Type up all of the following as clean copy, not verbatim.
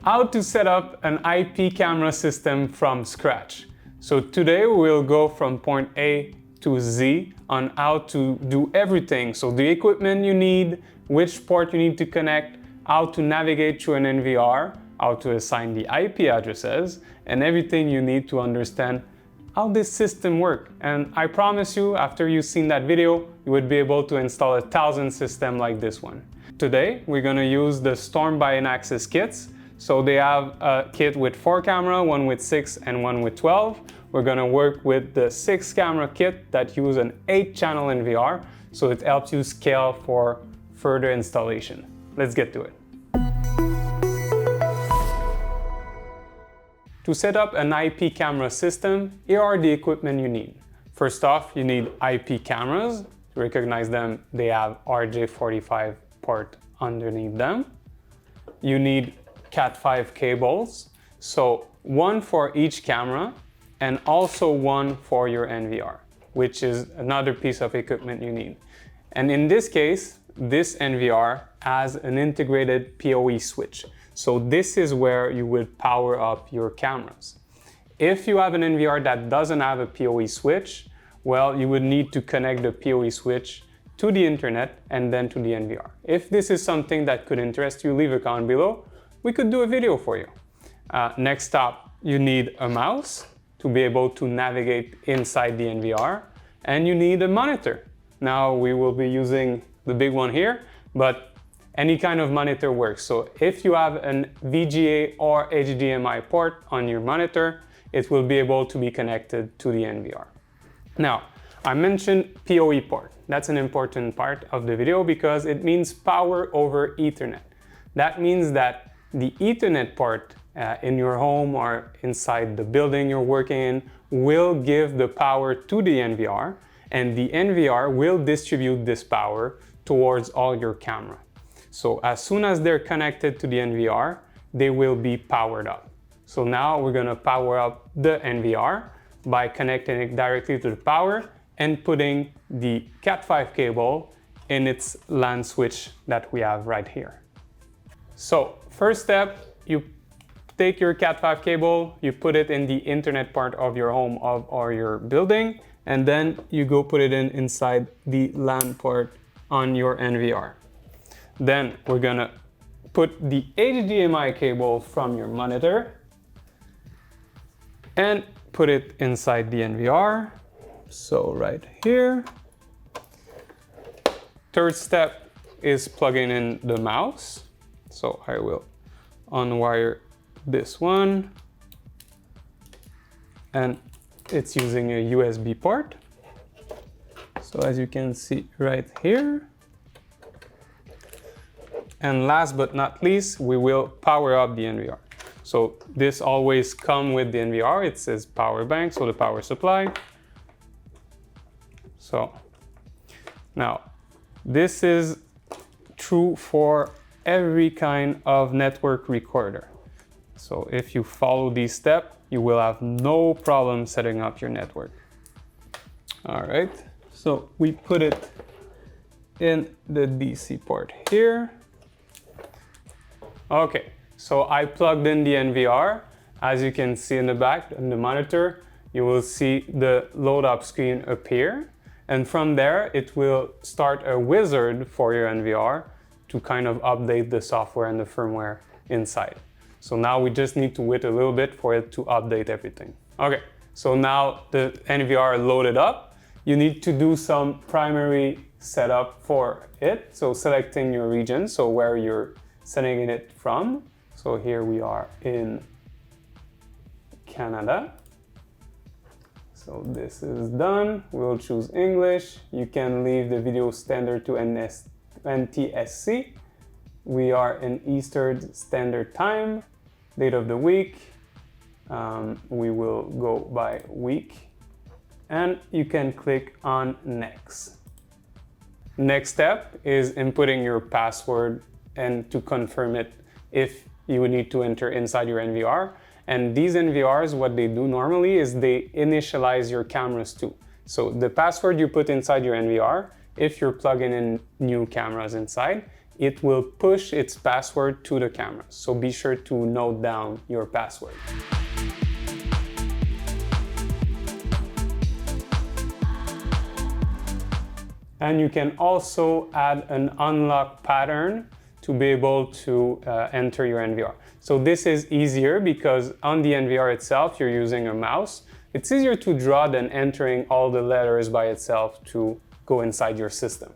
How to set up an IP camera system from scratch. So today we'll go from point A to Z on how to do everything. So the equipment you need, which port you need to connect, how to navigate through an NVR, how to assign the IP addresses, and everything you need to understand how this system works. And I promise you, after you've seen that video, you would be able to install 1,000 systems like this one. Today, we're gonna use the Storm by Inaxsys kits. So they have a kit with 4 cameras, one with 6 and one with 12. We're gonna work with the 6 camera kit that use an 8-channel NVR, so it helps you scale for further installation. Let's get to it. To set up an IP camera system, here are the equipment you need. First off, you need IP cameras. To recognize them, they have RJ45 port underneath them. You need Cat5 cables, so one for each camera and also one for your NVR, which is another piece of equipment you need. And in this case, this NVR has an integrated PoE switch. So this is where you would power up your cameras. If you have an NVR that doesn't have a PoE switch, well, you would need to connect the PoE switch to the internet and then to the NVR. If this is something that could interest you, leave a comment below. We could do a video for you. Next up, you need a mouse to be able to navigate inside the NVR, and you need a monitor. Now we will be using the big one here, but any kind of monitor works. So if you have an VGA or HDMI port on your monitor, it will be able to be connected to the NVR. Now, I mentioned PoE port. That's an important part of the video because it means power over Ethernet. That means that the Ethernet port in your home or inside the building you're working in will give the power to the NVR, and the NVR will distribute this power towards all your camera. So as soon as they're connected to the NVR, they will be powered up. So now we're gonna power up the NVR by connecting it directly to the power and putting the Cat5 cable in its LAN switch that we have right here. So first step, you take your Cat5 cable, you put it in the internet part of your home or your building, and then you go put it inside the LAN port on your NVR. Then we're gonna put the HDMI cable from your monitor and put it inside the NVR. So right here. Third step is plugging in the mouse. So I will unwire this one, and it's using a USB port. So as you can see right here. And last but not least, we will power up the NVR. So this always comes with the NVR. It says power bank, so the power supply. So now this is true for every kind of network recorder. So if you follow these steps, you will have no problem setting up your network. All right, so we put it in the DC port here. Okay, so I plugged in the NVR. As you can see in the back, in the monitor, you will see the load up screen appear. And from there, it will start a wizard for your NVR to kind of update the software and the firmware inside. So now we just need to wait a little bit for it to update everything. Okay, so now the NVR loaded up. You need to do some primary setup for it. So selecting your region, so where you're sending it from. So here we are in Canada. So this is done. We'll choose English. You can leave the video standard to NTSC. We are in Eastern Standard Time. Date of the week. We will go by week. And you can click on Next. Next step is inputting your password and to confirm it if you would need to enter inside your NVR. And these NVRs, what they do normally is they initialize your cameras too. So the password you put inside your NVR, if you're plugging in new cameras inside, it will push its password to the camera. So be sure to note down your password. And you can also add an unlock pattern to be able to enter your NVR. So this is easier because on the NVR itself, you're using a mouse. It's easier to draw than entering all the letters by itself to go inside your system.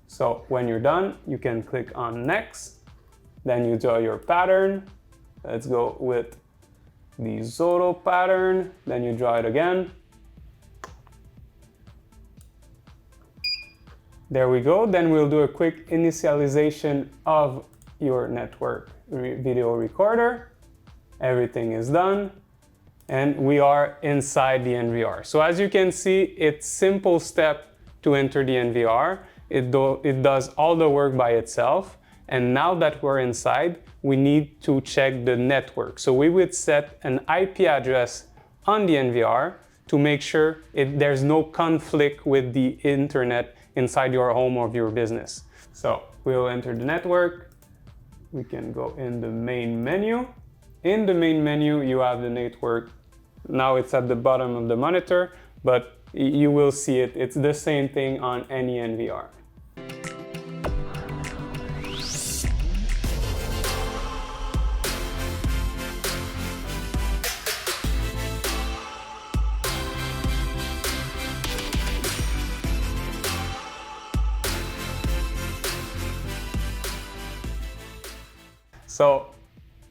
So when you're done, you can click on Next. Then you draw your pattern. Let's go with the Zoto pattern. Then you draw it again. There we go. Then we'll do a quick initialization of your network video recorder. Everything is done. And we are inside the NVR. So as you can see, it's simple step to enter the NVR. It does all the work by itself. And now that we're inside, we need to check the network. So we would set an IP address on the NVR to make sure there's no conflict with the internet inside your home or your business. So we'll enter the network. We can go in the main menu. In the main menu, you have the network. Now it's at the bottom of the monitor, but you will see it. It's the same thing on any NVR. So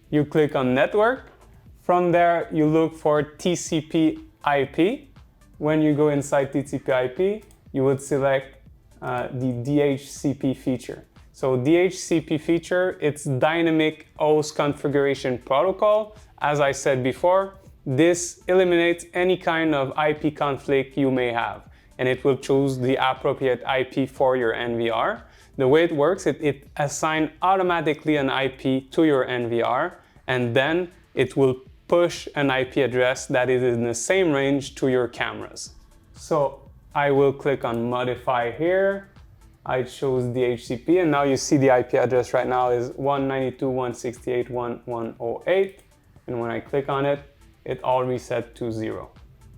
you click on network. From there, you look for TCP IP. When you go inside TCP IP, you would select the DHCP feature. So DHCP feature, it's Dynamic Host Configuration Protocol. As I said before, this eliminates any kind of IP conflict you may have, and it will choose the appropriate IP for your NVR. The way it works, it assigns automatically an IP to your NVR, and then it will push an IP address that is in the same range to your cameras. So I will click on modify here. I chose DHCP, and now you see the IP address right now is 192.168.1.108. And when I click on it, it all reset to 0.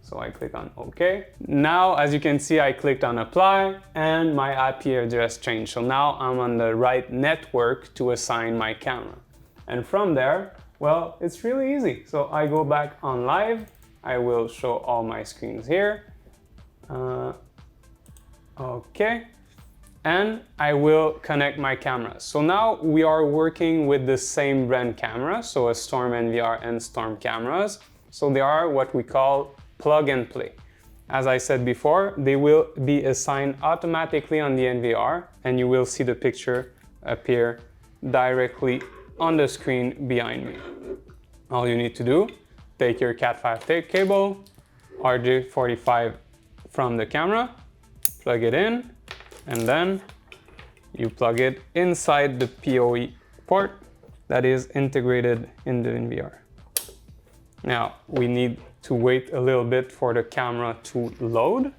So I click on OK. Now, as you can see, I clicked on apply and my IP address changed. So now I'm on the right network to assign my camera. And from there, well, it's really easy. So I go back on live. I will show all my screens here. OK. And I will connect my cameras. So now we are working with the same brand camera, so a Storm NVR and Storm cameras. So they are what we call plug and play. As I said before, they will be assigned automatically on the NVR, and you will see the picture appear directly on the screen behind me. All you need to do, take your Cat5 cable, RJ45 from the camera, plug it in, and then you plug it inside the PoE port that is integrated in the NVR. Now we need to wait a little bit for the camera to load,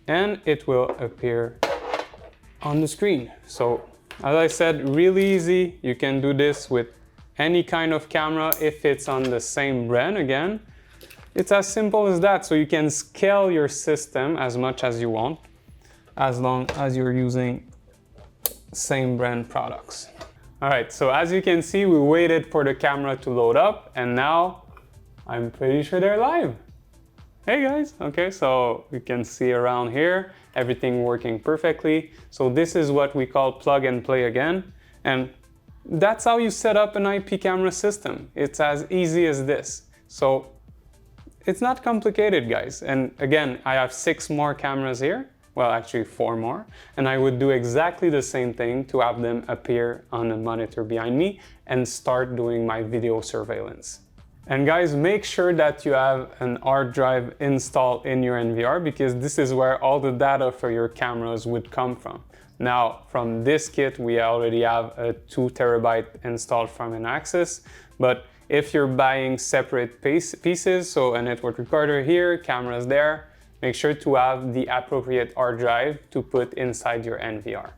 and it will appear on the screen. So as I said, really easy. You can do this with any kind of camera if it's on the same brand. Again, it's as simple as that. So you can scale your system as much as you want, as long as you're using same brand products. All right, so as you can see, we waited for the camera to load up, and now I'm pretty sure they're live. Hey guys, okay, so you can see around here, everything working perfectly. So this is what we call plug and play again. And that's how you set up an IP camera system. It's as easy as this. So it's not complicated, guys. And again, I have 6 more cameras here. Well, actually 4 more. And I would do exactly the same thing to have them appear on the monitor behind me and start doing my video surveillance. And guys, make sure that you have an hard drive installed in your NVR, because this is where all the data for your cameras would come from. Now, from this kit, we already have a 2 terabyte installed from Inaxsys, but if you're buying separate pieces, so a network recorder here, cameras there, make sure to have the appropriate hard drive to put inside your NVR.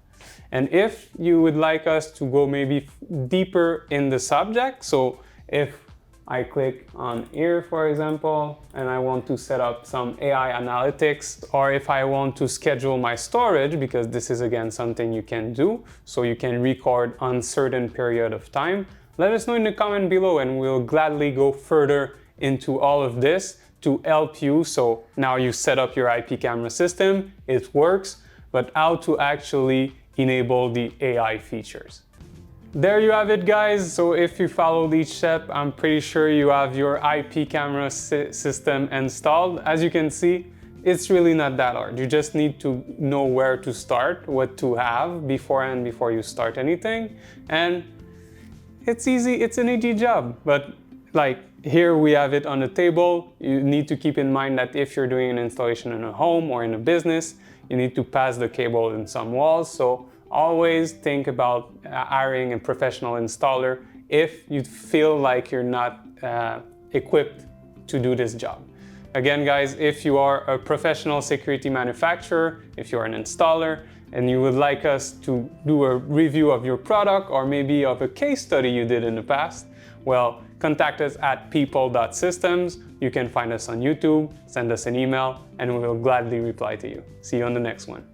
And if you would like us to go maybe deeper in the subject, so if I click on here, for example, and I want to set up some AI analytics, or if I want to schedule my storage, because this is again something you can do, so you can record on certain period of time, let us know in the comment below and we'll gladly go further into all of this to help you. So now you set up your IP camera system, it works, but how to actually enable the AI features. There you have it, guys. So if you followed each step, I'm pretty sure you have your IP camera system installed. As you can see, it's really not that hard. You just need to know where to start, what to have beforehand before you start anything. And it's easy, it's an easy job. But like here we have it on the table. You need to keep in mind that if you're doing an installation in a home or in a business, you need to pass the cable in some walls. So always think about hiring a professional installer if you feel like you're not equipped to do this job. Again, guys, if you are a professional security manufacturer, if you're an installer, and you would like us to do a review of your product or maybe of a case study you did in the past, well, contact us at pipl.systems. You can find us on YouTube, send us an email, and we will gladly reply to you. See you on the next one.